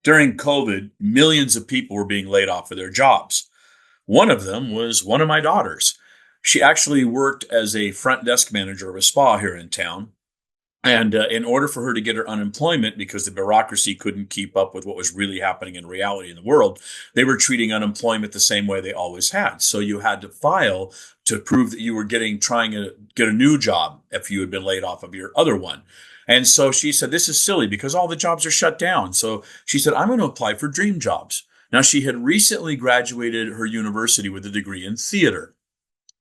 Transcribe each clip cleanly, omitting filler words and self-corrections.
During COVID, millions of people were being laid off of their jobs. One of them was one of my daughters. She actually worked as a front desk manager of a spa here in town. And in order for her to get her unemployment, because the bureaucracy couldn't keep up with what was really happening in reality in the world, they were treating unemployment the same way they always had. So you had to file to prove that you were trying to get a new job if you had been laid off of your other one. And so she said, this is silly because all the jobs are shut down. So she said, I'm going to apply for dream jobs. Now, she had recently graduated her university with a degree in theater,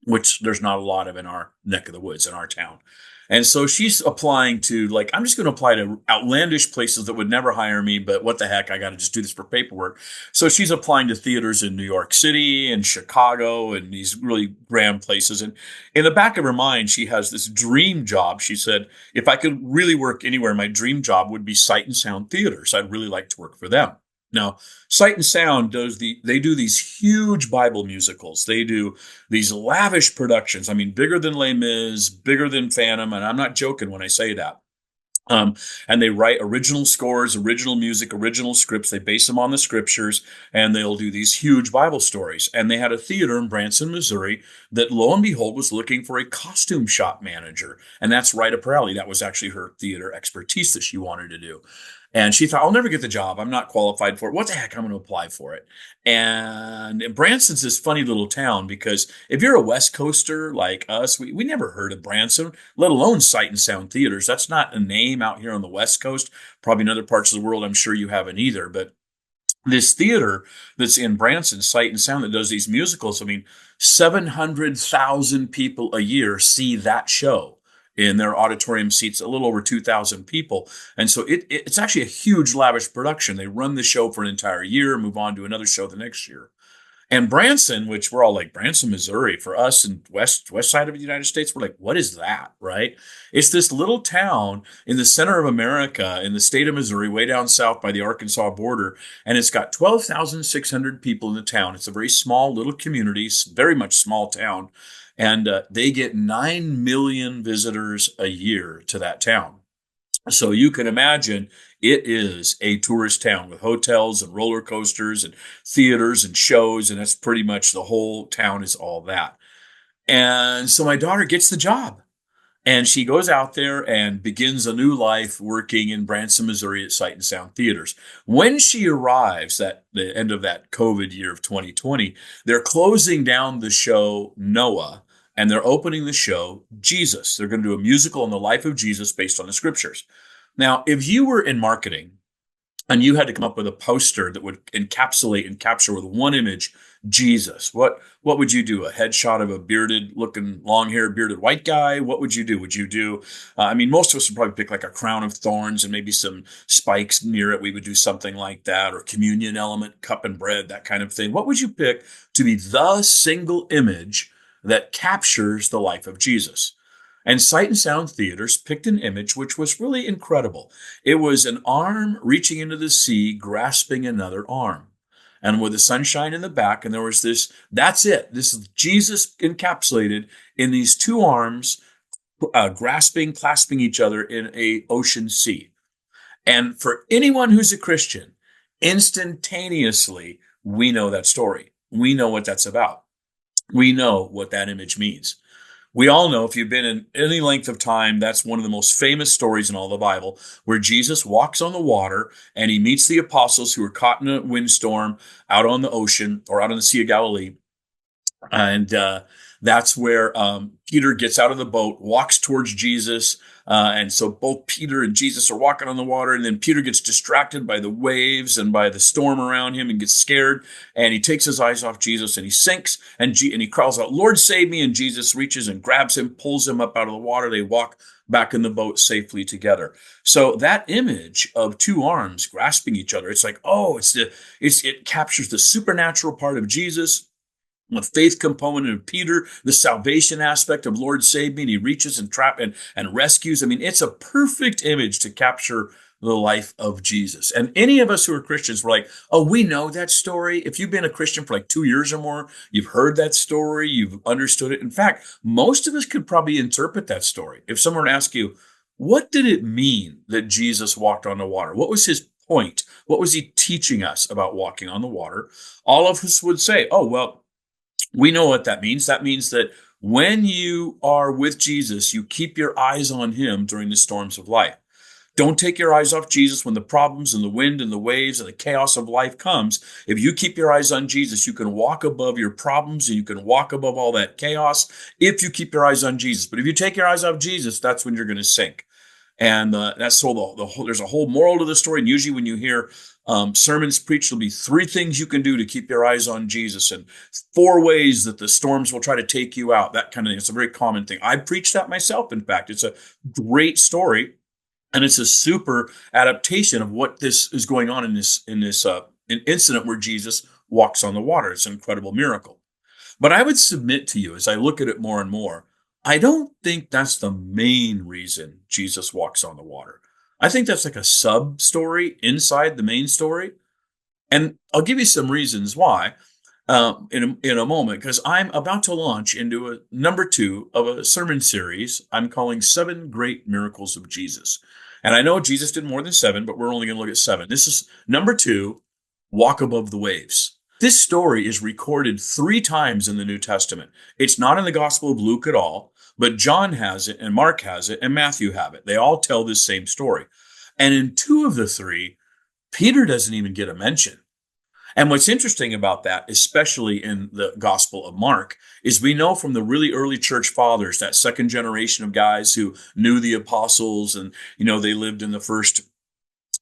which there's not a lot of in our neck of the woods in our town. And so she's applying to, like, I'm just going to apply to outlandish places that would never hire me, but what the heck, I got to just do this for paperwork. So she's applying to theaters in New York City and Chicago and these really grand places. And in the back of her mind, she has this dream job. She said, if I could really work anywhere, my dream job would be Sight and Sound Theaters. I'd really like to work for them. Now, Sight and Sound they do these huge Bible musicals. They do these lavish productions. I mean, bigger than Les Mis, bigger than Phantom, and I'm not joking when I say that. And they write original scores, original music, original scripts. They base them on the scriptures, and they'll do these huge Bible stories. And they had a theater in Branson, Missouri, that lo and behold was looking for a costume shop manager. And that's right up her alley. That was actually her theater expertise that she wanted to do. And she thought, I'll never get the job. I'm not qualified for it. What the heck? I'm going to apply for it. And Branson's this funny little town because if you're a West Coaster like us, we never heard of Branson, let alone Sight and Sound Theaters. That's not a name out here on the West Coast. Probably in other parts of the world, I'm sure you haven't either. But this theater that's in Branson, Sight and Sound, that does these musicals, I mean, 700,000 people a year see that show. In their auditorium seats a little over 2,000 people. And so it's actually a huge, lavish production. They run the show for an entire year, move on to another show the next year. And Branson, which we're all like, Branson, Missouri, for us in west side of the United States, we're like, what is that, right? It's this little town in the center of America, in the state of Missouri, way down south by the Arkansas border. And it's got 12,600 people in the town. It's a very small little community, very much small town. And they get 9 million visitors a year to that town. So you can imagine it is a tourist town with hotels and roller coasters and theaters and shows. And that's pretty much the whole town is all that. And so my daughter gets the job. And she goes out there and begins a new life working in Branson, Missouri at Sight and Sound Theaters. When she arrives at the end of that COVID year of 2020, they're closing down the show Noah and they're opening the show Jesus. They're going to do a musical on the life of Jesus based on the scriptures. Now, if you were in marketing and you had to come up with a poster that would encapsulate and capture with one image Jesus, what would you do? A headshot of a bearded looking, long-haired, bearded white guy? What would you do? Would you do, I mean, most of us would probably pick like a crown of thorns and maybe some spikes near it. We would do something like that, or communion element, cup and bread, that kind of thing. What would you pick to be the single image that captures the life of Jesus? And Sight and Sound Theaters picked an image which was really incredible. It was an arm reaching into the sea, grasping another arm. And with the sunshine in the back, and there was this, that's it. This is Jesus encapsulated in these two arms, grasping, clasping each other in a ocean sea. And for anyone who's a Christian, instantaneously, we know that story. We know what that's about. We know what that image means. We all know, if you've been in any length of time, that's one of the most famous stories in all the Bible, where Jesus walks on the water and he meets the apostles who are caught in a windstorm out on the ocean or out on the Sea of Galilee. And that's where Peter gets out of the boat, walks towards Jesus. And so both Peter and Jesus are walking on the water, and then Peter gets distracted by the waves and by the storm around him and gets scared. And he takes his eyes off Jesus and he sinks, and he crawls out, Lord, save me. And Jesus reaches and grabs him, pulls him up out of the water. They walk back in the boat safely together. So that image of two arms grasping each other, it's like, oh, it captures the supernatural part of Jesus, the faith component of Peter, the salvation aspect of Lord save me, and he reaches and rescues. I mean, it's a perfect image to capture the life of Jesus. And any of us who are Christians, we're like, oh, we know that story. If you've been a Christian for like 2 years or more, you've heard that story, you've understood it. In fact, most of us could probably interpret that story. If someone asked you, what did it mean that Jesus walked on the water? What was his point? What was he teaching us about walking on the water? All of us would say, oh, well, we know what that means. That means that when you are with Jesus, you keep your eyes on him during the storms of life. Don't take your eyes off Jesus when the problems and the wind and the waves and the chaos of life comes. If you keep your eyes on Jesus, you can walk above your problems and you can walk above all that chaos if you keep your eyes on Jesus. But if you take your eyes off Jesus, that's when you're going to sink. And that's so the whole, there's a whole moral to the story. And usually when you hear sermons preached, there'll be three things you can do to keep your eyes on Jesus and four ways that the storms will try to take you out. That kind of thing. It's a very common thing. I preach that myself. In fact, it's a great story. And it's a super adaptation of what this is going on in this an incident where Jesus walks on the water. It's an incredible miracle. But I would submit to you as I look at it more and more, I don't think that's the main reason Jesus walks on the water. I think that's like a sub story inside the main story. And I'll give you some reasons why in a moment, because I'm about to launch into a number 2 of a sermon series I'm calling 7 Great Miracles of Jesus. And I know Jesus did more than 7, but we're only going to look at 7. This is number 2, walk above the waves. This story is recorded 3 times in the New Testament. It's not in the Gospel of Luke at all, but John has it, and Mark has it, and Matthew have it. They all tell this same story. And in 2 of the 3, Peter doesn't even get a mention. And what's interesting about that, especially in the Gospel of Mark, is we know from the really early church fathers, that second generation of guys who knew the apostles and, they lived in the first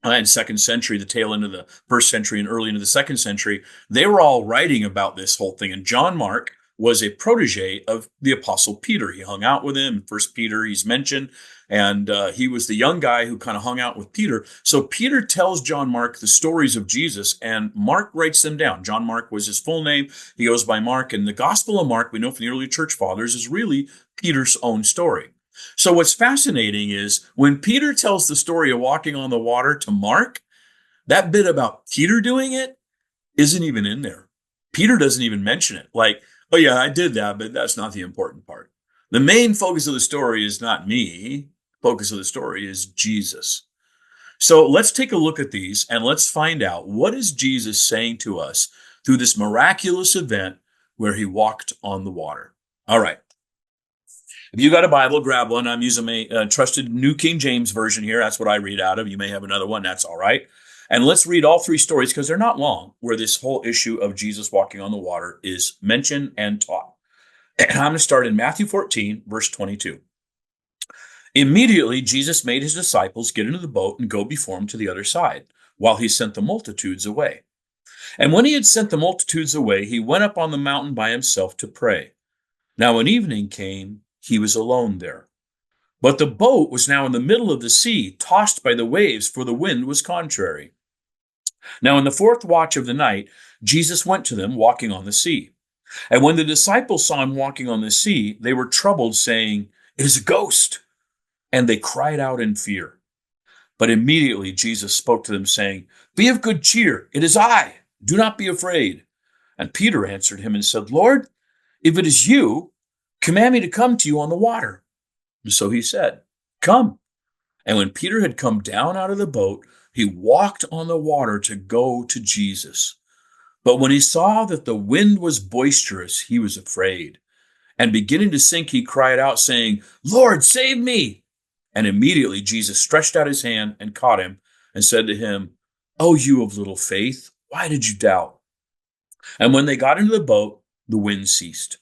and second century, the tail end of the first century and early into the second century, they were all writing about this whole thing. And John Mark was a protege of the apostle Peter. He hung out with him. First Peter, he's mentioned, and he was the young guy who kind of hung out with Peter. So Peter tells John Mark the stories of Jesus, and Mark writes them down. John Mark was his full name. He goes by Mark, and the Gospel of Mark, we know from the early church fathers, is really Peter's own story. So what's fascinating is when Peter tells the story of walking on the water to Mark, that bit about Peter doing it isn't even in there. Peter doesn't even mention it. Like, oh yeah, I did that, but that's not the important part. The main focus of the story is not me. Focus of the story is Jesus. So let's take a look at these and let's find out, what is Jesus saying to us through this miraculous event where he walked on the water. All right. If you got a Bible, grab one. I'm using a trusted New King James version here. That's what I read out of. You may have another one. That's all right. And let's read all 3 stories because they're not long, where this whole issue of Jesus walking on the water is mentioned and taught. And I'm going to start in Matthew 14, verse 22. Immediately, Jesus made his disciples get into the boat and go before him to the other side, while he sent the multitudes away. And when he had sent the multitudes away, he went up on the mountain by himself to pray. Now when evening came, he was alone there. But the boat was now in the middle of the sea, tossed by the waves, for the wind was contrary. Now in the 4th watch of the night, Jesus went to them, walking on the sea. And when the disciples saw him walking on the sea, they were troubled, saying, "It is a ghost." And they cried out in fear. But immediately Jesus spoke to them, saying, "Be of good cheer, it is I. Do not be afraid." And Peter answered him and said, "Lord, if it is you, command me to come to you on the water." And so he said, "Come." And when Peter had come down out of the boat, he walked on the water to go to Jesus. But when he saw that the wind was boisterous, he was afraid. And beginning to sink, he cried out, saying, "Lord, save me." And immediately Jesus stretched out his hand and caught him and said to him, "O you of little faith, why did you doubt?" And when they got into the boat, the wind ceased.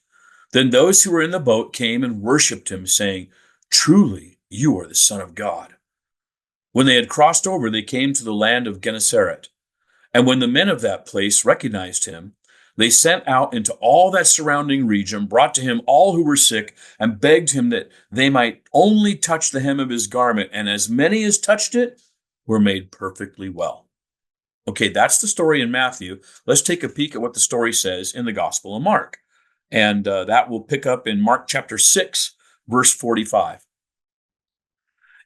Then those who were in the boat came and worshipped him, saying, "Truly, you are the Son of God." When they had crossed over, they came to the land of Gennesaret. And when the men of that place recognized him, they sent out into all that surrounding region, brought to him all who were sick, and begged him that they might only touch the hem of his garment. And as many as touched it were made perfectly well. Okay, that's the story in Matthew. Let's take a peek at what the story says in the Gospel of Mark. And that will pick up in Mark chapter 6, verse 45.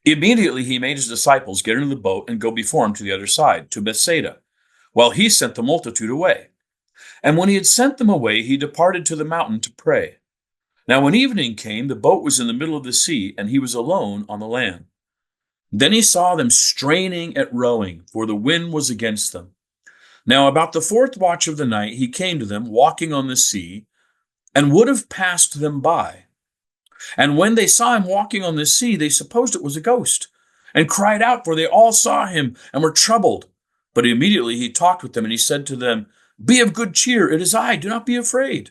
Immediately he made his disciples get into the boat and go before him to the other side, to Bethsaida, while he sent the multitude away. And when he had sent them away, he departed to the mountain to pray. Now when evening came, the boat was in the middle of the sea, and he was alone on the land. Then he saw them straining at rowing, for the wind was against them. Now about the fourth watch of the night he came to them, walking on the sea, and would have passed them by. And when they saw him walking on the sea, they supposed it was a ghost, and cried out, for they all saw him and were troubled. But immediately he talked with them, and he said to them, Be of good cheer, it is I, do not be afraid.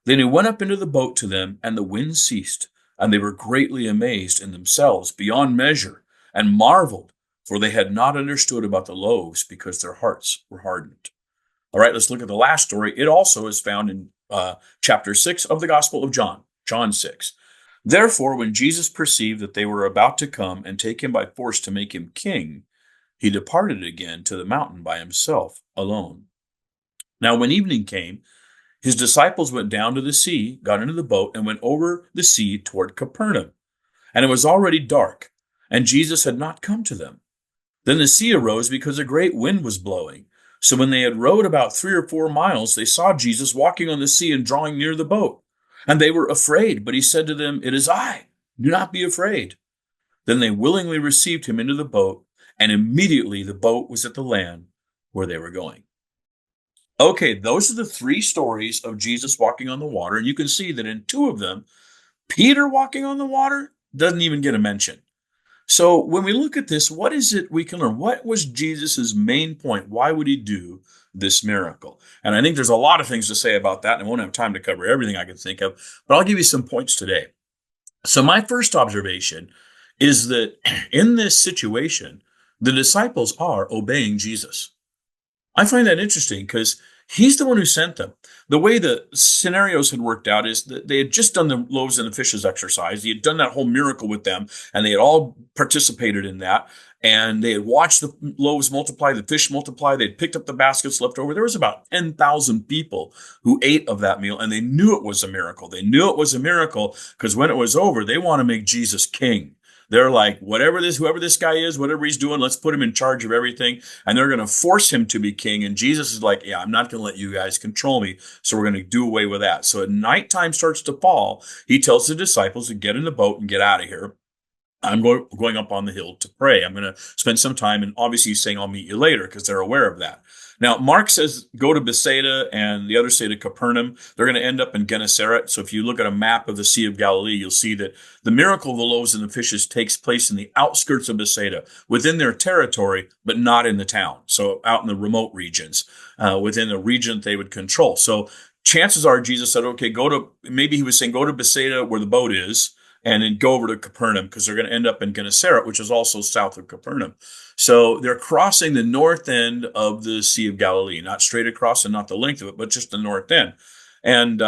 Then he went up into the boat to them, and the wind ceased, and they were greatly amazed in themselves beyond measure, and marveled, for they had not understood about the loaves, because their hearts were hardened. All right, let's look at the last story. It also is found in chapter 6 of the Gospel of John, John 6. Therefore, when Jesus perceived that they were about to come and take him by force to make him king, he departed again to the mountain by himself alone. Now, when evening came, his disciples went down to the sea, got into the boat, and went over the sea toward Capernaum. And it was already dark, and Jesus had not come to them. Then the sea arose because a great wind was blowing. So when they had rowed about 3 or 4 miles, they saw Jesus walking on the sea and drawing near the boat. And they were afraid, but he said to them, It is I, do not be afraid. Then they willingly received him into the boat, and immediately the boat was at the land where they were going. Okay, those are the three stories of Jesus walking on the water, and you can see that in two of them, Peter walking on the water doesn't even get a mention. So when we look at this, what is it we can learn? What was Jesus's main point? Why would he do this miracle? And I think there's a lot of things to say about that, and I won't have time to cover everything I can think of, but I'll give you some points today. So my first observation is that in this situation, the disciples are obeying Jesus. I find that interesting because he's the one who sent them. The way the scenarios had worked out is that they had just done the loaves and the fishes exercise. He had done that whole miracle with them, and they had all participated in that. And they had watched the loaves multiply, the fish multiply. They'd picked up the baskets left over. There was about 10,000 people who ate of that meal, and they knew it was a miracle. They knew it was a miracle because when it was over, they want to make Jesus king. They're like, whoever this guy is, whatever he's doing, let's put him in charge of everything. And they're going to force him to be king. And Jesus is like, yeah, I'm not going to let you guys control me. So we're going to do away with that. So at nighttime starts to fall, he tells the disciples to get in the boat and get out of here. I'm going up on the hill to pray. I'm going to spend some time. And obviously he's saying, I'll meet you later because they're aware of that. Now, Mark says go to Bethsaida and the others say to Capernaum. They're going to end up in Gennesaret. So if you look at a map of the Sea of Galilee, you'll see that the miracle of the loaves and the fishes takes place in the outskirts of Bethsaida, within their territory, but not in the town. So out in the remote regions, within the region they would control. So chances are Jesus said, okay, maybe he was saying go to Bethsaida where the boat is, and then go over to Capernaum because they're going to end up in Gennesaret, which is also south of Capernaum. So they're crossing the north end of the Sea of Galilee, not straight across and not the length of it, but just the north end. And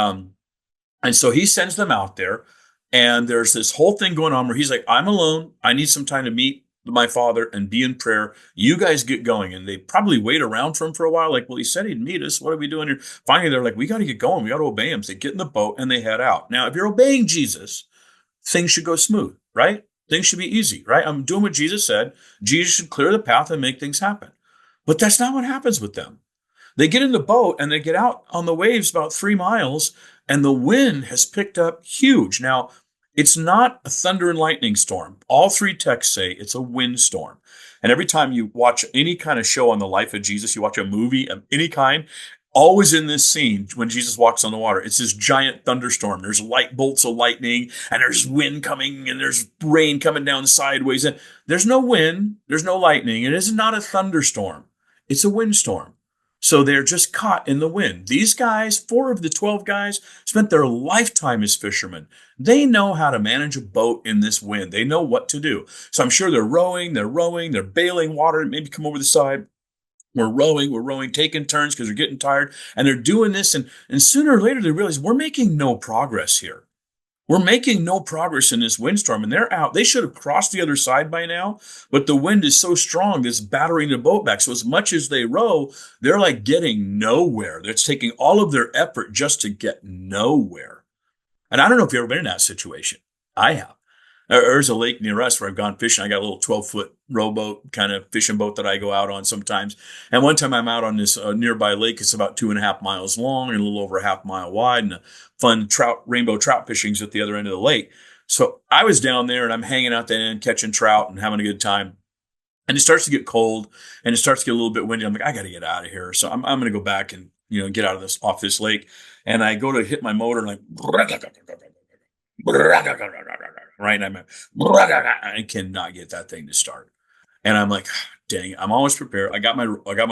so he sends them out there, and there's this whole thing going on where he's like, I'm alone. I need some time to meet my Father and be in prayer. You guys get going. And they probably wait around for him for a while. Like, well, he said he'd meet us. What are we doing here? Finally, they're like, we got to get going. We got to obey him. So they get in the boat and they head out. Now, if you're obeying Jesus, things should go smooth, right? Things should be easy, right? I'm doing what Jesus said. Jesus should clear the path and make things happen. But that's not what happens with them. They get in the boat and they get out on the waves about 3 miles, and the wind has picked up huge. Now, it's not a thunder and lightning storm. All three texts say it's a windstorm. And every time you watch any kind of show on the life of Jesus, you watch a movie of any kind, always in this scene when Jesus walks on the water, it's this giant thunderstorm. There's light bolts of lightning, and there's wind coming, and there's rain coming down sideways. And there's no wind, there's no lightning. It is not a thunderstorm. It's a windstorm. So they're just caught in the wind. These guys, 4 of the 12 guys, spent their lifetime as fishermen. They know how to manage a boat in this wind. They know what to do. So I'm sure they're rowing, they're bailing water, maybe come over the side. We're rowing, taking turns because they're getting tired. And they're doing this. And sooner or later, they realize we're making no progress here. We're making no progress in this windstorm. And they're out. They should have crossed the other side by now. But the wind is so strong, it's battering the boat back. So as much as they row, they're like getting nowhere. It's taking all of their effort just to get nowhere. And I don't know if you've ever been in that situation. I have. There's a lake near us where I've gone fishing. I got a little 12-foot rowboat kind of fishing boat that I go out on sometimes. And one time I'm out on this nearby lake. It's about 2.5 miles long and a little over a half mile wide, and fun rainbow trout fishing's at the other end of the lake. So I was down there and I'm hanging out there and catching trout and having a good time. And it starts to get cold and it starts to get a little bit windy. I'm like, I got to get out of here. So I'm going to go back and, get out of this, off this lake. And I go to hit my motor and like, right. And I cannot get that thing to start. And I'm like, dang, I'm always prepared. I got my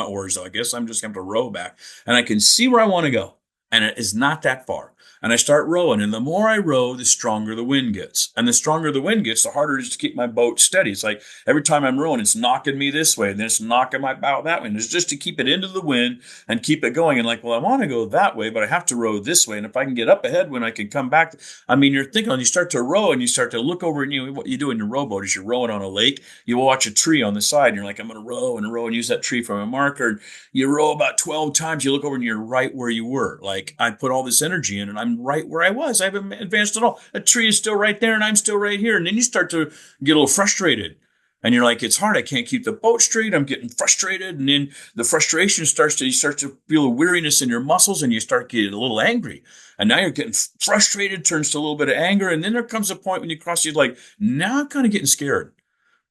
oars, so I guess I'm just going to row back. And I can see where I want to go. And it is not that far. And I start rowing. And the more I row, the stronger the wind gets. And the stronger the wind gets, the harder it is to keep my boat steady. It's like every time I'm rowing, it's knocking me this way, and then it's knocking my bow that way. And it's just to keep it into the wind and keep it going. And like, well, I want to go that way, but I have to row this way. And if I can get up ahead when I can come back, I mean, you're thinking, you start to row and you start to look over, and what you do in your rowboat is you're rowing on a lake. You watch a tree on the side, and you're like, I'm going to row and use that tree for a marker. You row about 12 times. You look over and you're right where you were. Like, I put all this energy in and I'm right where I was. I haven't advanced at all. A tree is still right there and I'm still right here. And then you start to get a little frustrated. And you're like, it's hard. I can't keep the boat straight. I'm getting frustrated. And then the frustration you start to feel a weariness in your muscles and you start getting a little angry. And now you're getting frustrated, turns to a little bit of anger. And then there comes a point when you cross, you're like, now I'm kind of getting scared.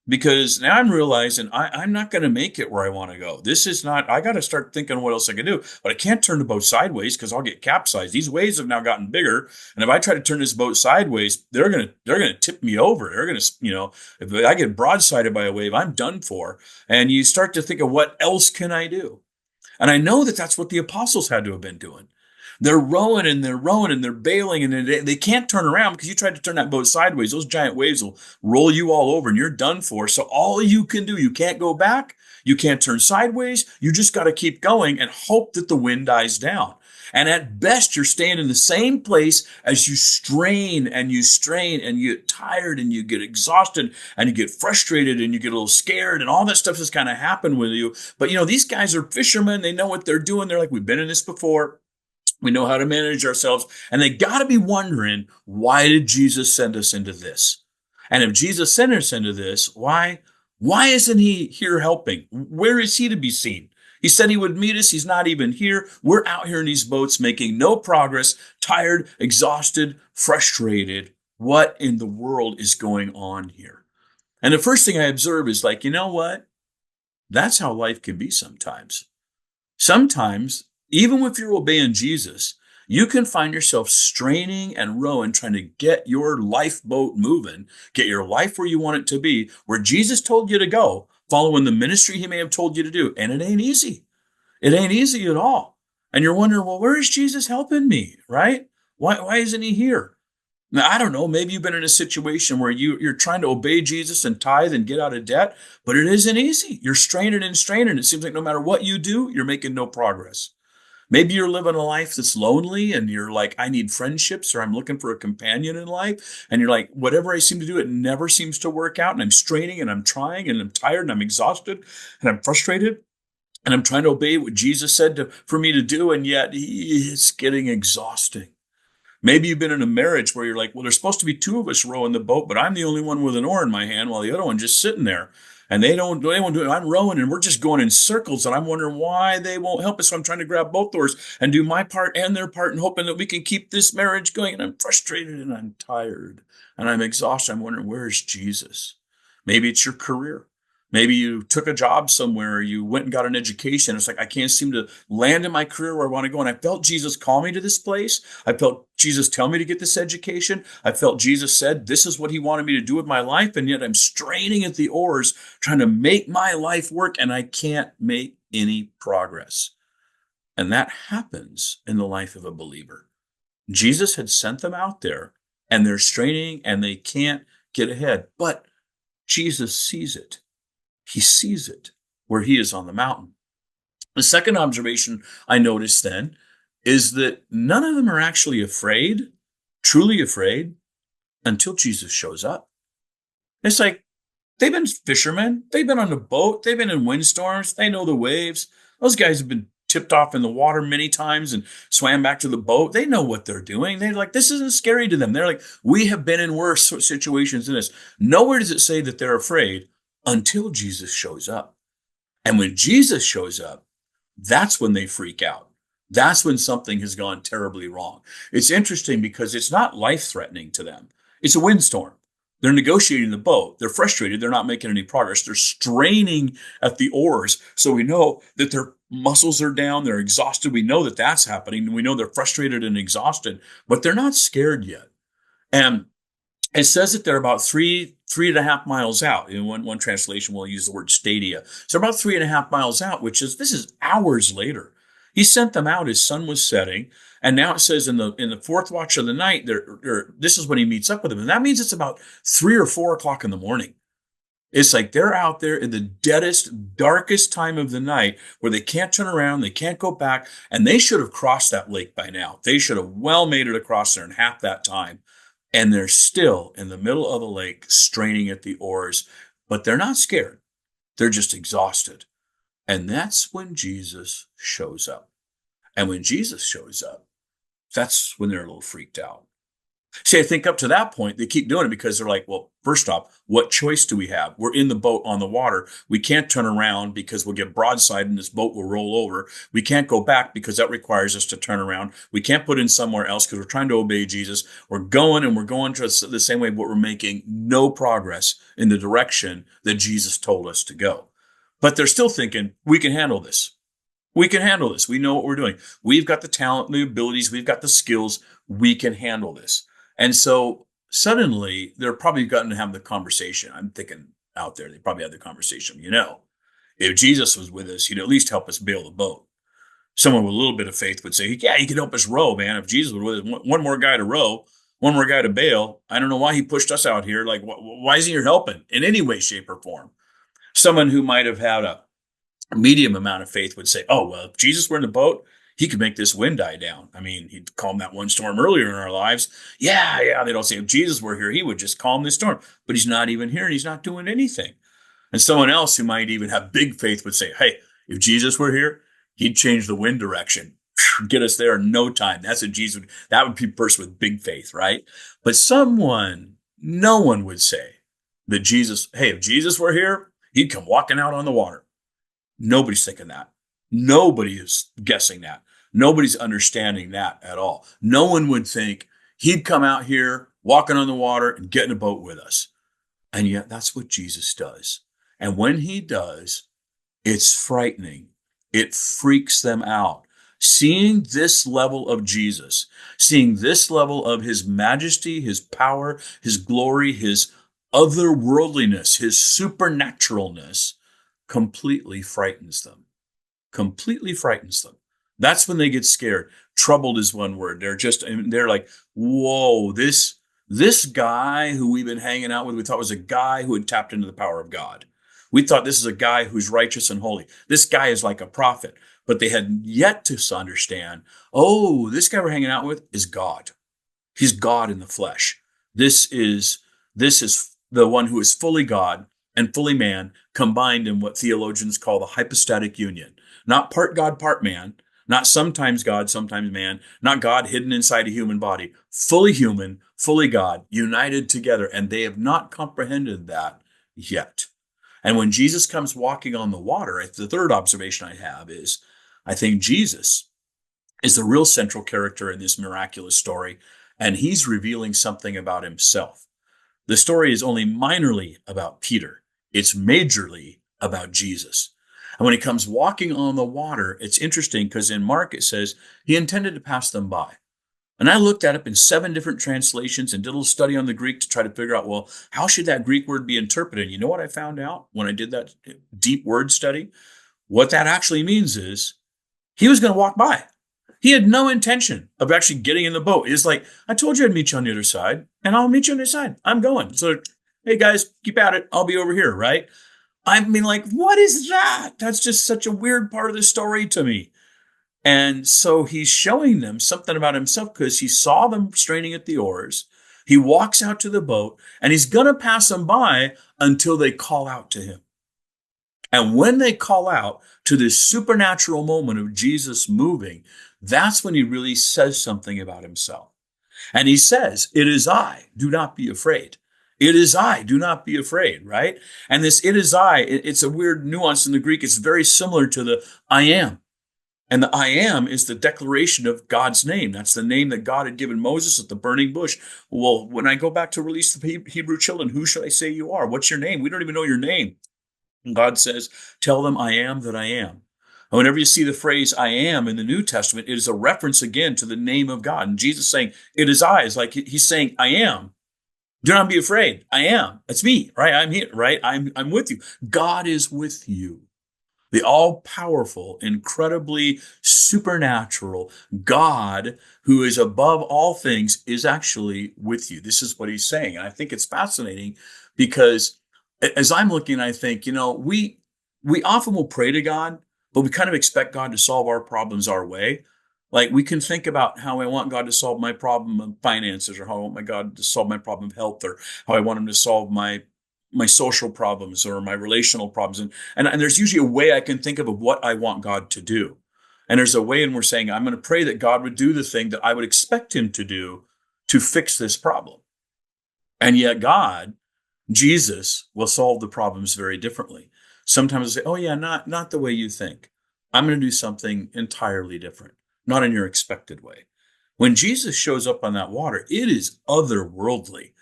Because now I'm realizing I'm not going to make it where I want to go. This is not, I got to start thinking what else I can do. But I can't turn the boat sideways because I'll get capsized. These waves have now gotten bigger. And if I try to turn this boat sideways, they're going to tip me over. They're going to, if I get broadsided by a wave, I'm done for. And you start to think of what else can I do? And I know that that's what the apostles had to have been doing. They're rowing and they're bailing and they can't turn around because you try to turn that boat sideways. Those giant waves will roll you all over and you're done for. So all you can do, you can't go back. You can't turn sideways. You just got to keep going and hope that the wind dies down. And at best, you're staying in the same place as you strain and you get tired and you get exhausted and you get frustrated and you get a little scared and all that stuff has kind of happened with you. But these guys are fishermen. They know what they're doing. They're like, we've been in this before. We know how to manage ourselves. And they got to be wondering, why did Jesus send us into this? And if Jesus sent us into this, why isn't he here helping? Where is he to be seen? He said he would meet us. He's not even here. We're out here in these boats making no progress, tired, exhausted, frustrated. What in the world is going on here? And the first thing I observe is like, you know what? That's how life can be sometimes. Sometimes, even if you're obeying Jesus, you can find yourself straining and rowing, trying to get your lifeboat moving, get your life where you want it to be, where Jesus told you to go, following the ministry he may have told you to do. And it ain't easy. It ain't easy at all. And you're wondering, well, where is Jesus helping me, right? Why isn't he here? Now, I don't know. Maybe you've been in a situation where you're trying to obey Jesus and tithe and get out of debt, but it isn't easy. You're straining and straining. It seems like no matter what you do, you're making no progress. Maybe you're living a life that's lonely and you're like, I need friendships or I'm looking for a companion in life. And you're like, whatever I seem to do, it never seems to work out. And I'm straining and I'm trying and I'm tired and I'm exhausted and I'm frustrated. And I'm trying to obey what Jesus said for me to do. And yet it's getting exhausting. Maybe you've been in a marriage where you're like, well, there's supposed to be two of us rowing the boat, but I'm the only one with an oar in my hand while the other one just sitting there. And they won't do it. I'm rowing and we're just going in circles and I'm wondering why they won't help us. So I'm trying to grab both oars and do my part and their part and hoping that we can keep this marriage going. And I'm frustrated and I'm tired and I'm exhausted. I'm wondering, where's Jesus? Maybe it's your career. Maybe you took a job somewhere, you went and got an education. It's like, I can't seem to land in my career where I want to go. And I felt Jesus call me to this place. I felt Jesus tell me to get this education. I felt Jesus said, this is what he wanted me to do with my life. And yet I'm straining at the oars, trying to make my life work. And I can't make any progress. And that happens in the life of a believer. Jesus had sent them out there and they're straining and they can't get ahead. But Jesus sees it. He sees it where he is on the mountain. The second observation I noticed then is that none of them are actually afraid, truly afraid, until Jesus shows up. It's like they've been fishermen. They've been on the boat. They've been in windstorms. They know the waves. Those guys have been tipped off in the water many times and swam back to the boat. They know what they're doing. They're like, this isn't scary to them. They're like, we have been in worse situations than this. Nowhere does it say that they're afraid until Jesus shows up. And when Jesus shows up, that's when they freak out. That's when something has gone terribly wrong. It's interesting because it's not life-threatening to them. It's a windstorm. They're negotiating the boat. They're frustrated. They're not making any progress. They're straining at the oars. So we know that their muscles are down. They're exhausted. We know that that's happening. We know they're frustrated and exhausted, but they're not scared yet. And it says that they're about 3.5 miles out. In one translation, we'll use the word stadia. So about 3.5 miles out, this is hours later. He sent them out. His sun was setting, and now it says in the fourth watch of the night, this is when he meets up with them, and that means it's about 3 or 4 o'clock in the morning. It's like they're out there in the deadest, darkest time of the night where they can't turn around, they can't go back, and they should have crossed that lake by now. They should have well made it across there in half that time. And they're still in the middle of the lake straining at the oars, but they're not scared. They're just exhausted. And that's when Jesus shows up. And when Jesus shows up, that's when they're a little freaked out. See, I think up to that point, they keep doing it because they're like, well, first off, what choice do we have? We're in the boat on the water. We can't turn around because we'll get broadside and this boat will roll over. We can't go back because that requires us to turn around. We can't put in somewhere else because we're trying to obey Jesus. We're going to the same way, but we're making no progress in the direction that Jesus told us to go. But they're still thinking, we can handle this. We can handle this. We know what we're doing. We've got the talent, the abilities. We've got the skills. We can handle this. And so suddenly they're probably gotten to have the conversation. I'm thinking out there, they probably had the conversation. If Jesus was with us, he'd at least help us bail the boat. Someone with a little bit of faith would say, yeah, he could help us row, man. If Jesus was with us, one more guy to row, one more guy to bail. I don't know why he pushed us out here. Like, why isn't he helping in any way, shape, or form? Someone who might have had a medium amount of faith would say, oh, well, if Jesus were in the boat, he could make this wind die down. I mean, he'd calm that one storm earlier in our lives. Yeah. They don't say if Jesus were here, he would just calm this storm. But he's not even here and he's not doing anything. And someone else who might even have big faith would say, hey, if Jesus were here, he'd change the wind direction, get us there in no time. That's what Jesus would, that would be a person with big faith, right? But no one would say that if Jesus were here, he'd come walking out on the water. Nobody's thinking that. Nobody is guessing that. Nobody's understanding that at all. No one would think he'd come out here walking on the water and get in a boat with us. And yet that's what Jesus does. And when he does, it's frightening. It freaks them out. Seeing this level of Jesus, seeing this level of his majesty, his power, his glory, his otherworldliness, his supernaturalness completely frightens them. Completely frightens them. That's when they get scared. Troubled is one word. They're like, whoa, this guy who we've been hanging out with, we thought was a guy who had tapped into the power of God. We thought this is a guy who's righteous and holy. This guy is like a prophet. But they had yet to understand, oh, this guy we're hanging out with is God. He's God in the flesh. This is the one who is fully God and fully man, combined in what theologians call the hypostatic union. Not part God, part man, not sometimes God, sometimes man, not God hidden inside a human body, fully human, fully God, united together. And they have not comprehended that yet. And when Jesus comes walking on the water, the third observation I have is, I think Jesus is the real central character in this miraculous story, and he's revealing something about himself. The story is only minorly about Peter. It's majorly about Jesus. And when he comes walking on the water, it's interesting because in Mark it says he intended to pass them by. And I looked at it in 7 different translations and did a little study on the Greek to try to figure out, well, how should that Greek word be interpreted? You know what I found out when I did that deep word study? What that actually means is he was going to walk by. He had no intention of actually getting in the boat. It's like, I told you I'd meet you on the other side, and I'll meet you on the other side. I'm going. So, hey, guys, keep at it. I'll be over here, right? I mean, like, what is that? That's just such a weird part of the story to me. And so he's showing them something about himself because he saw them straining at the oars. He walks out to the boat, and he's going to pass them by until they call out to him. And when they call out to this supernatural moment of Jesus moving, that's when he really says something about himself. And he says, it is I, do not be afraid. It is I, do not be afraid, right? And this it is I, it's a weird nuance in the Greek. It's very similar to the I am. And the I am is the declaration of God's name. That's the name that God had given Moses at the burning bush. Well, when I go back to release the Hebrew children, who should I say you are? What's your name? We don't even know your name. And God says, tell them I am that I am. And whenever you see the phrase I am in the New Testament, it is a reference again to the name of God. And Jesus saying, it is I, is like he's saying, I am. Do not be afraid. I am. That's me, right? I'm here, right? I'm with you. God is with you. The all powerful, incredibly supernatural God who is above all things is actually with you. This is what he's saying. And I think it's fascinating because as I'm looking, I think, we often will pray to God, but we kind of expect God to solve our problems our way. Like we can think about how I want God to solve my problem of finances, or how I want my God to solve my problem of health, or how I want him to solve my social problems or my relational problems. And there's usually a way I can think of what I want God to do. And there's a way in we're saying, I'm going to pray that God would do the thing that I would expect him to do to fix this problem. And yet God, Jesus, will solve the problems very differently. Sometimes I say, oh yeah, not the way you think. I'm going to do something entirely different, not in your expected way. When Jesus shows up on that water, it is otherworldly.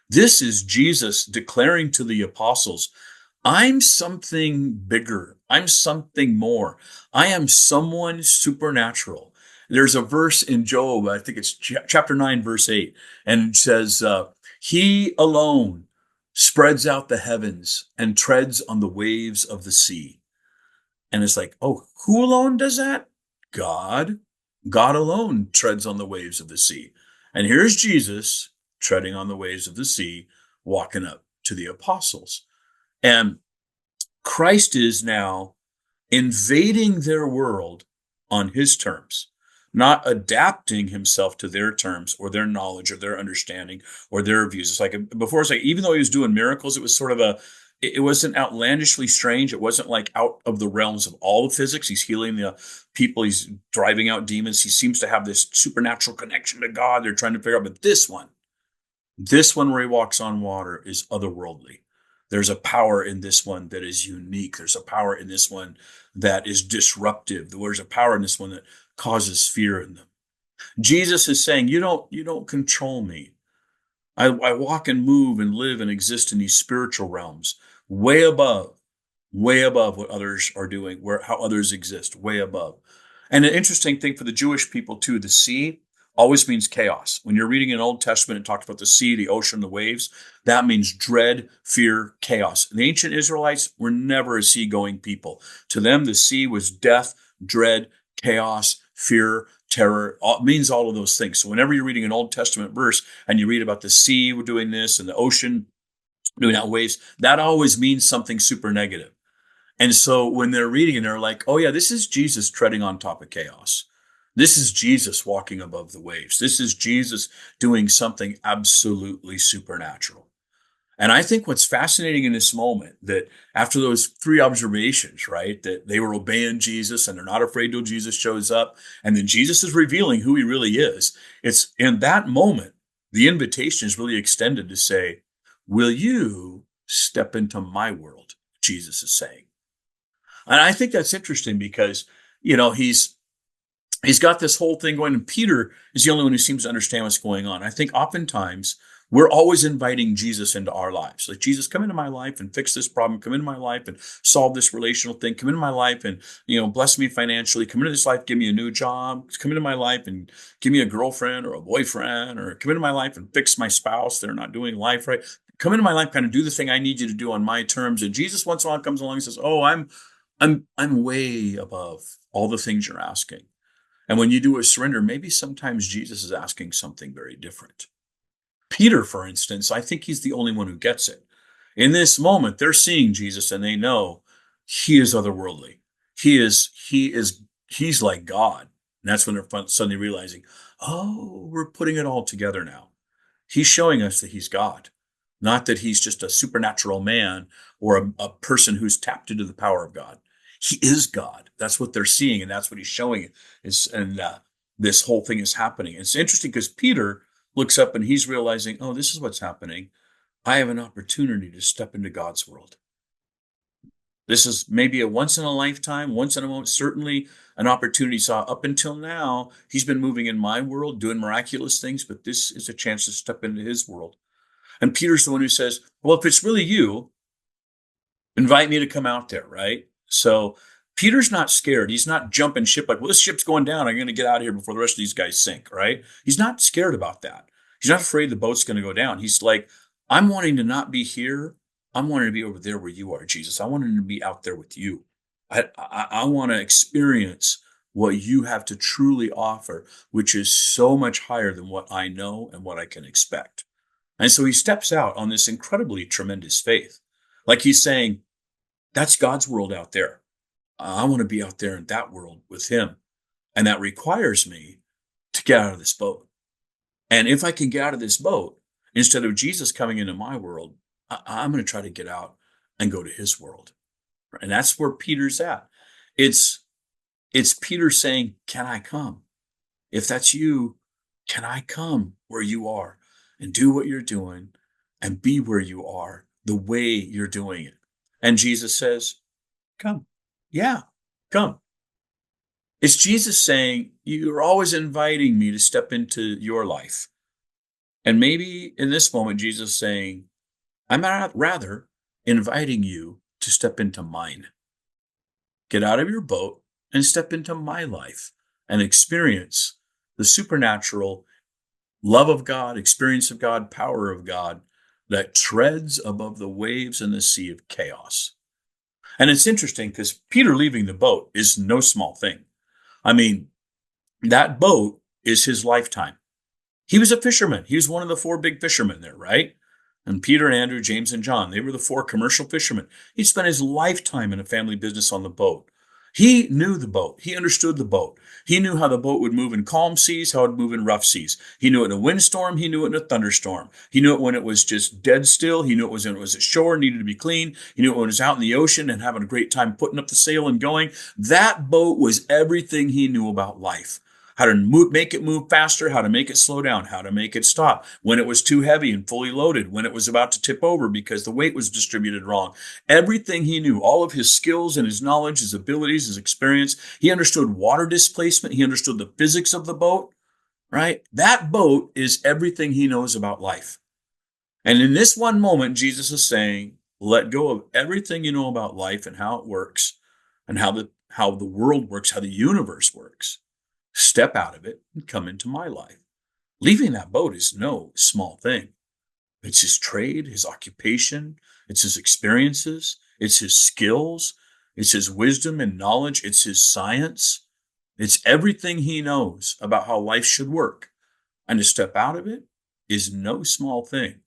This is Jesus declaring to the apostles, I'm something bigger. I'm something more. I am someone supernatural. There's a verse in Job, I think it's chapter 9, verse 8, and it says, he alone spreads out the heavens and treads on the waves of the sea. And it's like, oh, who alone does that? God. God alone treads on the waves of the sea. And here's Jesus treading on the waves of the sea, walking up to the apostles. And Christ is now invading their world on his terms, not adapting himself to their terms or their knowledge or their understanding or their views. It's like before, it's like even though he was doing miracles, it was sort of it wasn't outlandishly strange. It wasn't like out of the realms of all of physics. He's healing the people. He's driving out demons. He seems to have this supernatural connection to God. They're trying to figure out, but this one where he walks on water is otherworldly. There's a power in this one that is unique. There's a power in this one that is disruptive. There's a power in this one that causes fear in them. Jesus is saying, you don't control me. I walk and move and live and exist in these spiritual realms, way above, way above what others are doing, how others exist, way above. And an interesting thing for the Jewish people too, the sea always means chaos. When you're reading an Old Testament, it talks about the sea, the ocean, the waves. That means dread, fear, chaos. The ancient Israelites were never a seagoing people. To them, the sea was death, dread, chaos, fear, terror. It means all of those things. So whenever you're reading an Old Testament verse and you read about the sea doing this and the ocean doing that waves, that always means something super negative. And so when they're reading, they're like, oh yeah, this is Jesus treading on top of chaos. This is Jesus walking above the waves. This is Jesus doing something absolutely supernatural. And I think what's fascinating in this moment, that after those three observations, right, that they were obeying Jesus and they're not afraid till Jesus shows up, and then Jesus is revealing who he really is. It's in that moment, the invitation is really extended to say, will you step into my world? Jesus is saying. And I think that's interesting because, he's got this whole thing going, and Peter is the only one who seems to understand what's going on. I think oftentimes we're always inviting Jesus into our lives. Like, Jesus, come into my life and fix this problem. Come into my life and solve this relational thing. Come into my life and, bless me financially. Come into this life, give me a new job. Come into my life and give me a girlfriend or a boyfriend, or come into my life and fix my spouse. They're not doing life right. Come into my life, kind of do the thing I need you to do on my terms. And Jesus once in a while comes along and says, oh, I'm way above all the things you're asking. And when you do a surrender, maybe sometimes Jesus is asking something very different. Peter, for instance, I think he's the only one who gets it. In this moment, they're seeing Jesus and they know he is otherworldly. He's like God. And that's when they're suddenly realizing, oh, we're putting it all together now. He's showing us that he's God, not that he's just a supernatural man or a person who's tapped into the power of God. He is God. That's what they're seeing, and that's what he's showing. This whole thing is happening. It's interesting because Peter looks up and he's realizing, oh, this is what's happening. I have an opportunity to step into God's world. This is maybe a once in a lifetime, once in a moment, certainly an opportunity he saw. Up until now, he's been moving in my world, doing miraculous things, but this is a chance to step into his world. And Peter's the one who says, well, if it's really you, invite me to come out there, right? So Peter's not scared. He's not jumping ship like, well, this ship's going down. I'm going to get out of here before the rest of these guys sink, right? He's not scared about that. He's not afraid the boat's going to go down. He's like, I'm wanting to not be here. I'm wanting to be over there where you are, Jesus. I want to be out there with you. I want to experience what you have to truly offer, which is so much higher than what I know and what I can expect. And so he steps out on this incredibly tremendous faith. Like he's saying, that's God's world out there. I want to be out there in that world with him. And that requires me to get out of this boat. And if I can get out of this boat, instead of Jesus coming into my world, I'm going to try to get out and go to his world. And that's where Peter's at. It's Peter saying, can I come? If that's you, can I come where you are and do what you're doing and be where you are the way you're doing it? And Jesus says, come. Yeah, come. It's Jesus saying, you're always inviting me to step into your life. And maybe in this moment, Jesus is saying, I'm rather inviting you to step into mine. Get out of your boat and step into my life and experience the supernatural love of God, experience of God, power of God that treads above the waves and the sea of chaos. And it's interesting because Peter leaving the boat is no small thing. I mean, that boat is his lifetime. He was a fisherman. He was one of the four big fishermen there, right? And Peter and Andrew, James and John, they were the four commercial fishermen. He spent his lifetime in a family business on the boat. He knew the boat. He understood the boat. He knew how the boat would move in calm seas, how it would move in rough seas. He knew it in a windstorm. He knew it in a thunderstorm. He knew it when it was just dead still. He knew it when it was at shore, needed to be clean. He knew it when it was out in the ocean and having a great time putting up the sail and going. That boat was everything he knew about life. How to make it move faster, how to make it slow down, how to make it stop, when it was too heavy and fully loaded, when it was about to tip over because the weight was distributed wrong. Everything he knew, all of his skills and his knowledge, his abilities, his experience. He understood water displacement. He understood the physics of the boat, right? That boat is everything he knows about life. And in this one moment, Jesus is saying, let go of everything you know about life and how it works and how the world works, how the universe works. Step out of it and come into my life. Leaving that boat is no small thing. It's his trade, his occupation, it's his experiences, it's his skills, it's his wisdom and knowledge, it's his science. It's everything he knows about how life should work. And to step out of it is no small thing.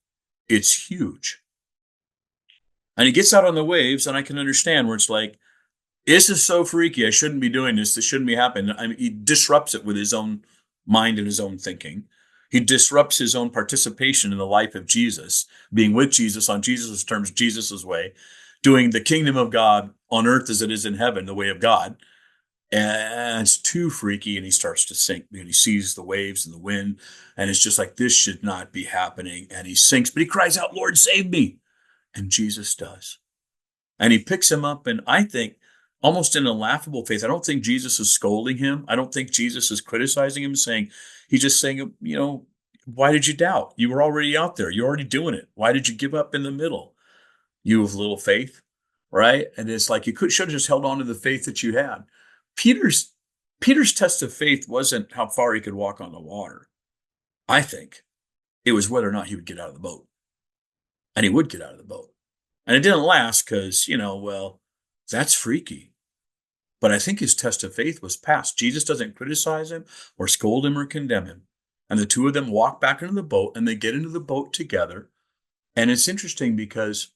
It's huge. And he gets out on the waves, and I can understand where it's like, this is so freaky. I shouldn't be doing this. This shouldn't be happening. I mean, he disrupts it with his own mind and his own thinking. He disrupts his own participation in the life of Jesus, being with Jesus on Jesus' terms, Jesus' way, doing the kingdom of God on earth as it is in heaven, the way of God. And it's too freaky, and he starts to sink. And he sees the waves and the wind, and it's just like, this should not be happening. And he sinks, but he cries out, Lord, save me. And Jesus does. And he picks him up, and I think, almost in a laughable faith. I don't think Jesus is scolding him. I don't think Jesus is criticizing him, he's just saying, why did you doubt? You were already out there. You're already doing it. Why did you give up in the middle? You have little faith, right? And it's like, should have just held on to the faith that you had. Peter's test of faith wasn't how far he could walk on the water. I think it was whether or not he would get out of the boat. And he would get out of the boat. And it didn't last because, that's freaky. But I think his test of faith was passed. Jesus doesn't criticize him or scold him or condemn him. And the two of them walk back into the boat, and they get into the boat together. And it's interesting because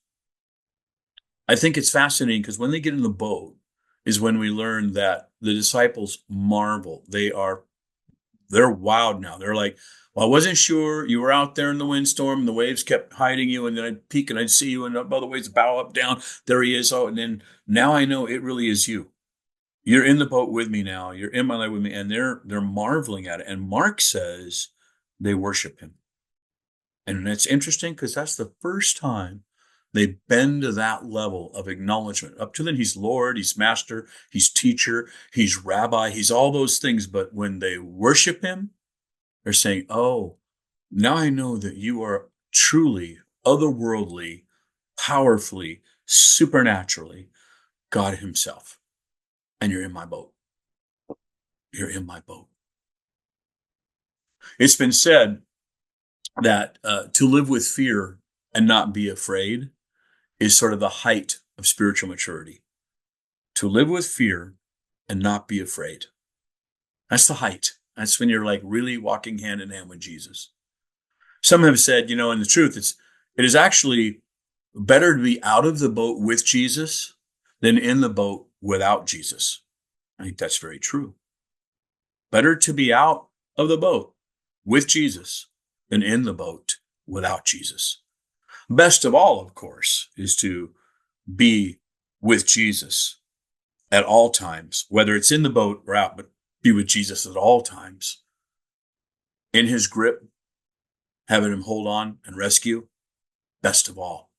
I think it's fascinating because when they get in the boat is when we learn that the disciples marvel. They're wild now. They're like, well, I wasn't sure. You were out there in the windstorm, and the waves kept hiding you, and then I'd peek and I'd see you, and up all the waves bow up, down. There he is. Oh, and then now I know it really is you. You're in the boat with me now. You're in my life with me. And they're marveling at it. And Mark says they worship him. And that's interesting because that's the first time They bend to that level of acknowledgement. Up to then, he's Lord, he's master, he's teacher, he's rabbi, he's all those things. But when they worship him, they're saying, oh, now I know that you are truly otherworldly, powerfully, supernaturally God himself. And you're in my boat. You're in my boat. It's been said that to live with fear and not be afraid is sort of the height of spiritual maturity. To live with fear and not be afraid. That's the height. That's when you're like really walking hand in hand with Jesus. Some have said, and the truth, it is actually better to be out of the boat with Jesus than in the boat without Jesus. I think that's very true. Better to be out of the boat with Jesus than in the boat without Jesus. Best of all, of course, is to be with Jesus at all times, whether it's in the boat or out, but be with Jesus at all times. In his grip, having him hold on and rescue, best of all.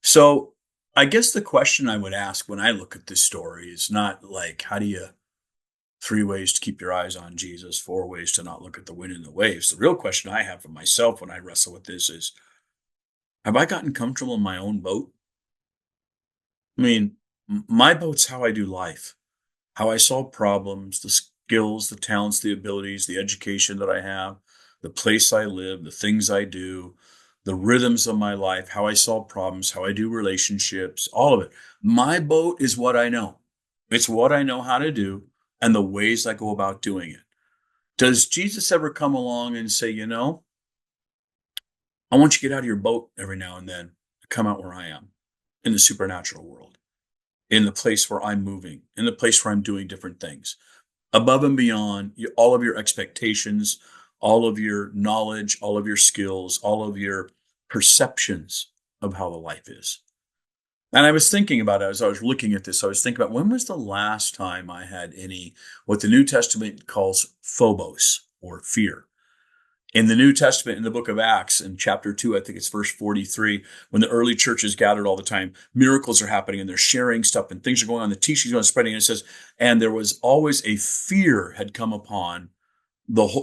So I guess the question I would ask when I look at this story is not like, how do you 3 ways to keep your eyes on Jesus, 4 ways to not look at the wind and the waves. The real question I have for myself when I wrestle with this is, have I gotten comfortable in my own boat? I mean, my boat's how I do life, how I solve problems, the skills, the talents, the abilities, the education that I have, the place I live, the things I do, the rhythms of my life, how I solve problems, how I do relationships, all of it. My boat is what I know. It's what I know how to do and the ways I go about doing it. Does Jesus ever come along and say, I want you to get out of your boat every now and then and come out where I am in the supernatural world, in the place where I'm moving, in the place where I'm doing different things, above and beyond all of your expectations, all of your knowledge, all of your skills, all of your perceptions of how the life is. And I was thinking about it as I was looking at this. I was thinking about when was the last time I had what the New Testament calls phobos or fear. In the New Testament, in the book of Acts, in chapter 2, I think it's verse 43, when the early churches gathered all the time, miracles are happening and they're sharing stuff and things are going on, the teaching is spreading. And it says, and there was always a fear had come upon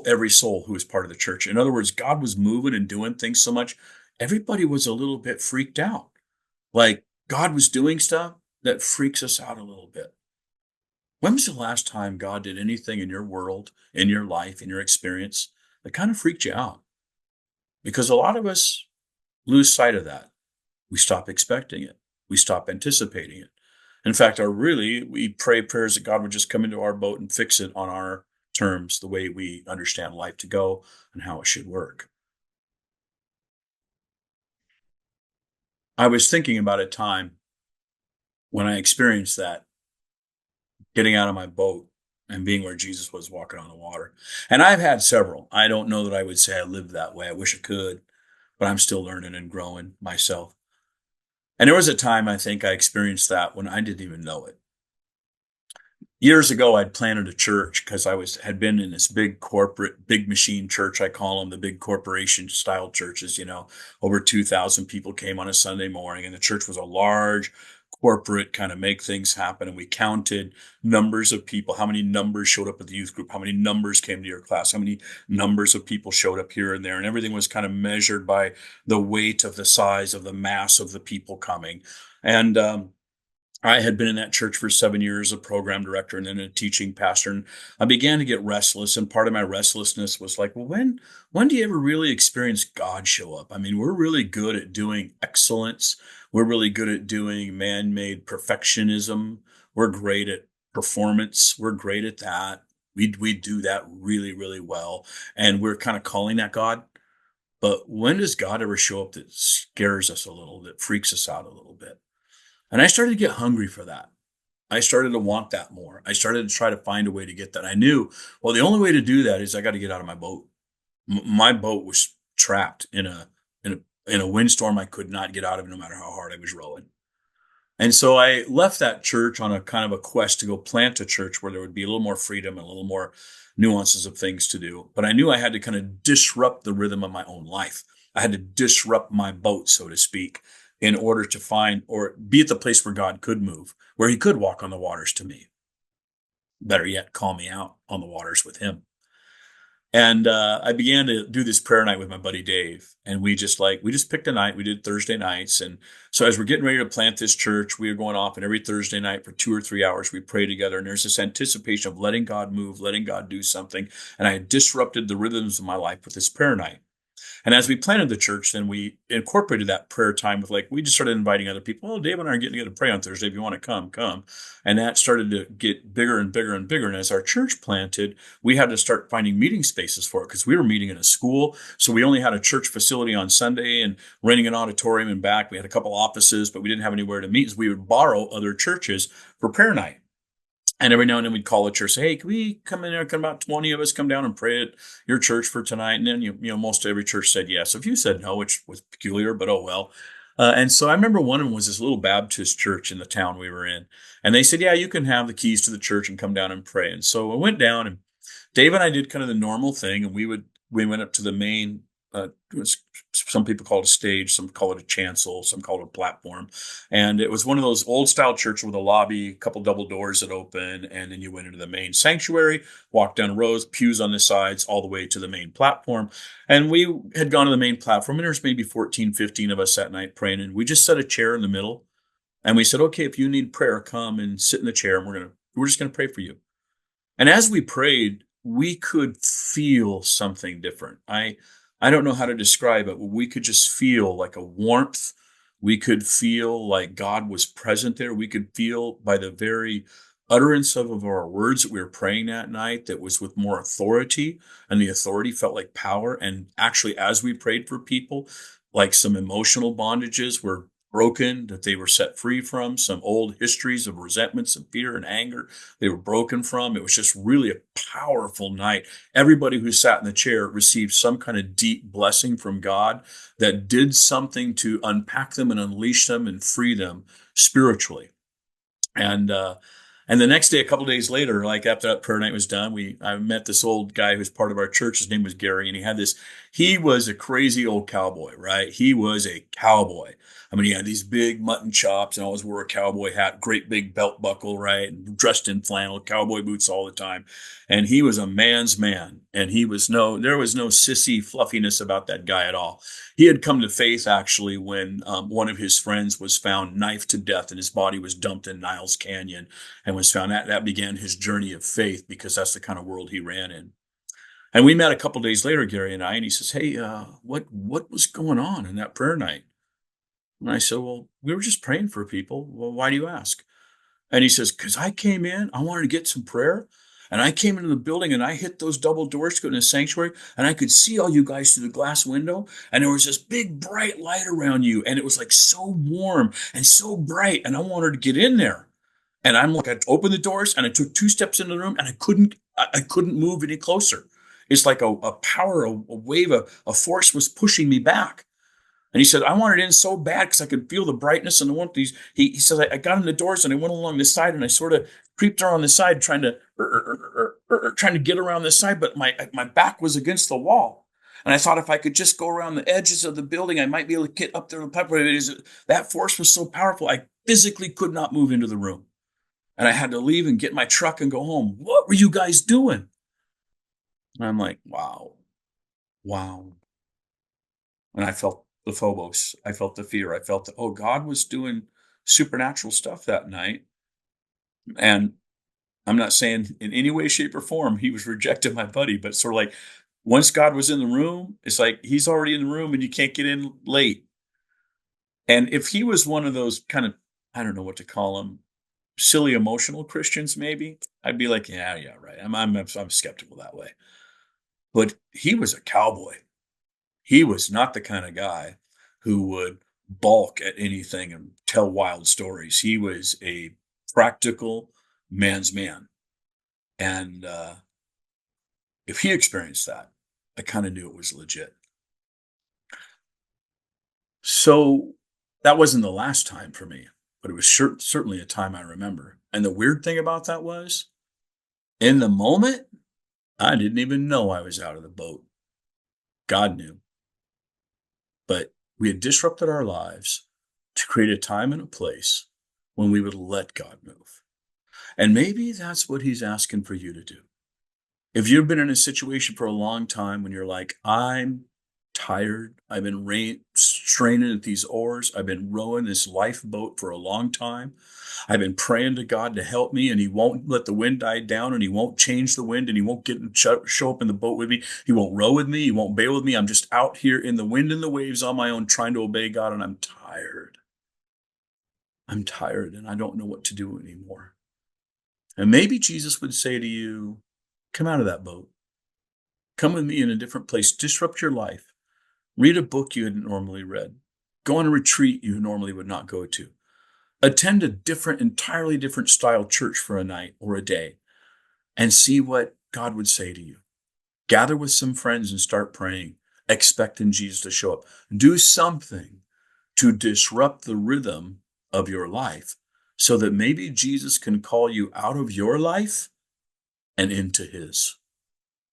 every soul who was part of the church. In other words, God was moving and doing things so much, everybody was a little bit freaked out. Like God was doing stuff that freaks us out a little bit. When was the last time God did anything in your world, in your life, in your experience that kind of freaked you out? Because a lot of us lose sight of that. We stop expecting it. We stop anticipating it. In fact, we pray prayers that God would just come into our boat and fix it on our terms, the way we understand life to go and how it should work. I was thinking about a time when I experienced that, getting out of my boat and being where Jesus was walking on the water. And I've had several. I don't know that I would say I lived that way. I wish I could, but I'm still learning and growing myself. And there was a time I think I experienced that when I didn't even know it. Years ago, I'd planted a church because had been in this big corporate, big machine church. I call them the big corporation style churches. Over 2,000 people came on a Sunday morning, and the church was a large corporate kind of make things happen. And we counted numbers of people, how many numbers showed up at the youth group, how many numbers came to your class, how many numbers of people showed up here and there. And everything was kind of measured by the weight of the size of the mass of the people coming. And, I had been in that church for 7 years, a program director and then a teaching pastor. And I began to get restless. And part of my restlessness was like, well, when do you ever really experience God show up? I mean, we're really good at doing excellence. We're really good at doing man-made perfectionism. We're great at performance. We're great at that. We do that really, really well. And we're kind of calling that God. But when does God ever show up that scares us a little, that freaks us out a little bit? And I started to get hungry for that. I started to want that more. I started to try to find a way to get that. I knew, well, the only way to do that is I got to get out of my boat. My boat was trapped in a windstorm. I could not get out of, no matter how hard I was rowing. And so I left that church on a kind of a quest to go plant a church where there would be a little more freedom and a little more nuances of things to do. But I knew I had to kind of disrupt the rhythm of my own life. I had to disrupt my boat, so to speak, in order to find or be at the place where God could move, where he could walk on the waters to me. Better yet, call me out on the waters with him. And I began to do this prayer night with my buddy Dave, and we just picked a night. We did Thursday nights, and so as we're getting ready to plant this church, we were going off, and every Thursday night for 2 or 3 hours we pray together. And there's this anticipation of letting God move, letting God do something. And I disrupted the rhythms of my life with this prayer night. And as we planted the church, then we incorporated that prayer time with we just started inviting other people. Oh, Dave and I are getting together to pray on Thursday. If you want to come, come. And that started to get bigger and bigger and bigger. And as our church planted, we had to start finding meeting spaces for it because we were meeting in a school. So we only had a church facility on Sunday and renting an auditorium and back. We had a couple offices, but we didn't have anywhere to meet. So we would borrow other churches for prayer night. And every now and then we'd call a church, say, hey, can we come in there? Come about 20 of us come down and pray at your church for tonight. And then, most every church said yes. A few said no, which was peculiar, but oh well. And so I remember one of them was this little Baptist church in the town we were in. And they said, yeah, you can have the keys to the church and come down and pray. And so I went down, and Dave and I did kind of the normal thing. And we went up to the main, some people call it a stage, some call it a chancel, some call it a platform. And it was one of those old style churches with a lobby, a couple double doors that open, and then you went into the main sanctuary, walked down rows, pews on the sides, all the way to the main platform. And we had gone to the main platform, and there was maybe 14, 15 of us that night praying, and we just set a chair in the middle. And we said, okay, if you need prayer, come and sit in the chair, and we're just gonna pray for you. And as we prayed, we could feel something different. I don't know how to describe it, but we could just feel like a warmth. We could feel like God was present there. We could feel by the very utterance of our words that we were praying that night that was with more authority, and the authority felt like power. And actually, as we prayed for people, like some emotional bondages were broken, that they were set free from, some old histories of resentments and fear and anger they were broken from. It was just really a powerful night. Everybody who sat in the chair received some kind of deep blessing from God that did something to unpack them and unleash them and free them spiritually. And and the next day, a couple of days later, like after that prayer night was done, I met this old guy who's part of our church. His name was Gary, and he was a crazy old cowboy, right? He was a cowboy. I mean, he had these big mutton chops and always wore a cowboy hat, great big belt buckle, right? And dressed in flannel, cowboy boots all the time. And he was a man's man. And there was no sissy fluffiness about that guy at all. He had come to faith actually when one of his friends was found knifed to death and his body was dumped in Niles Canyon and was found. That began his journey of faith because that's the kind of world he ran in. And we met a couple days later, Gary and I, and he says, hey, what was going on in that prayer night? And I said, well, we were just praying for people. Well, why do you ask? And he says, because I came in, I wanted to get some prayer. And I came into the building and I hit those double doors to go in the sanctuary, and I could see all you guys through the glass window. And there was this big bright light around you. And it was like so warm and so bright. And I wanted to get in there. And I opened the doors and I took 2 steps into the room, and I couldn't move any closer. It's like a power, a wave, a force was pushing me back. And he said, I wanted in so bad because I could feel the brightness and the warmth. He says, I got in the doors and I went along the side and I sort of creeped around the side trying to get around this side, but my back was against the wall. And I thought if I could just go around the edges of the building, I might be able to get up there. That force was so powerful, I physically could not move into the room. And I had to leave and get my truck and go home. What were you guys doing? And I'm like, wow, wow. And I felt the phobos. I felt the fear. I felt that, oh, God was doing supernatural stuff that night. And I'm not saying in any way, shape, or form he was rejecting my buddy, but sort of like once God was in the room, it's like he's already in the room and you can't get in late. And if he was one of those kind of, I don't know what to call them, silly emotional Christians, maybe, I'd be like, yeah, right. I'm skeptical that way. But he was a cowboy. He was not the kind of guy who would balk at anything and tell wild stories. He was a practical man's man. And if he experienced that, I kind of knew it was legit. So that wasn't the last time for me, but it was certainly a time I remember. And the weird thing about that was, in the moment, I didn't even know I was out of the boat. God knew. But we had disrupted our lives to create a time and a place when we would let God move. And maybe that's what he's asking for you to do. If you've been in a situation for a long time when you're like, I'm tired, I've been straining at these oars, I've been rowing this lifeboat for a long time, I've been praying to God to help me, and he won't let the wind die down, and he won't change the wind, and he won't show up in the boat with me, he won't row with me, he won't bail with me, I'm just out here in the wind and the waves on my own trying to obey God, and I'm tired. I'm tired, and I don't know what to do anymore. And maybe Jesus would say to you, come out of that boat. Come with me in a different place. Disrupt your life. Read a book you hadn't normally read. Go on a retreat you normally would not go to. Attend a entirely different style church for a night or a day and see what God would say to you. Gather with some friends and start praying, expecting Jesus to show up. Do something to disrupt the rhythm of your life so that maybe Jesus can call you out of your life and into his.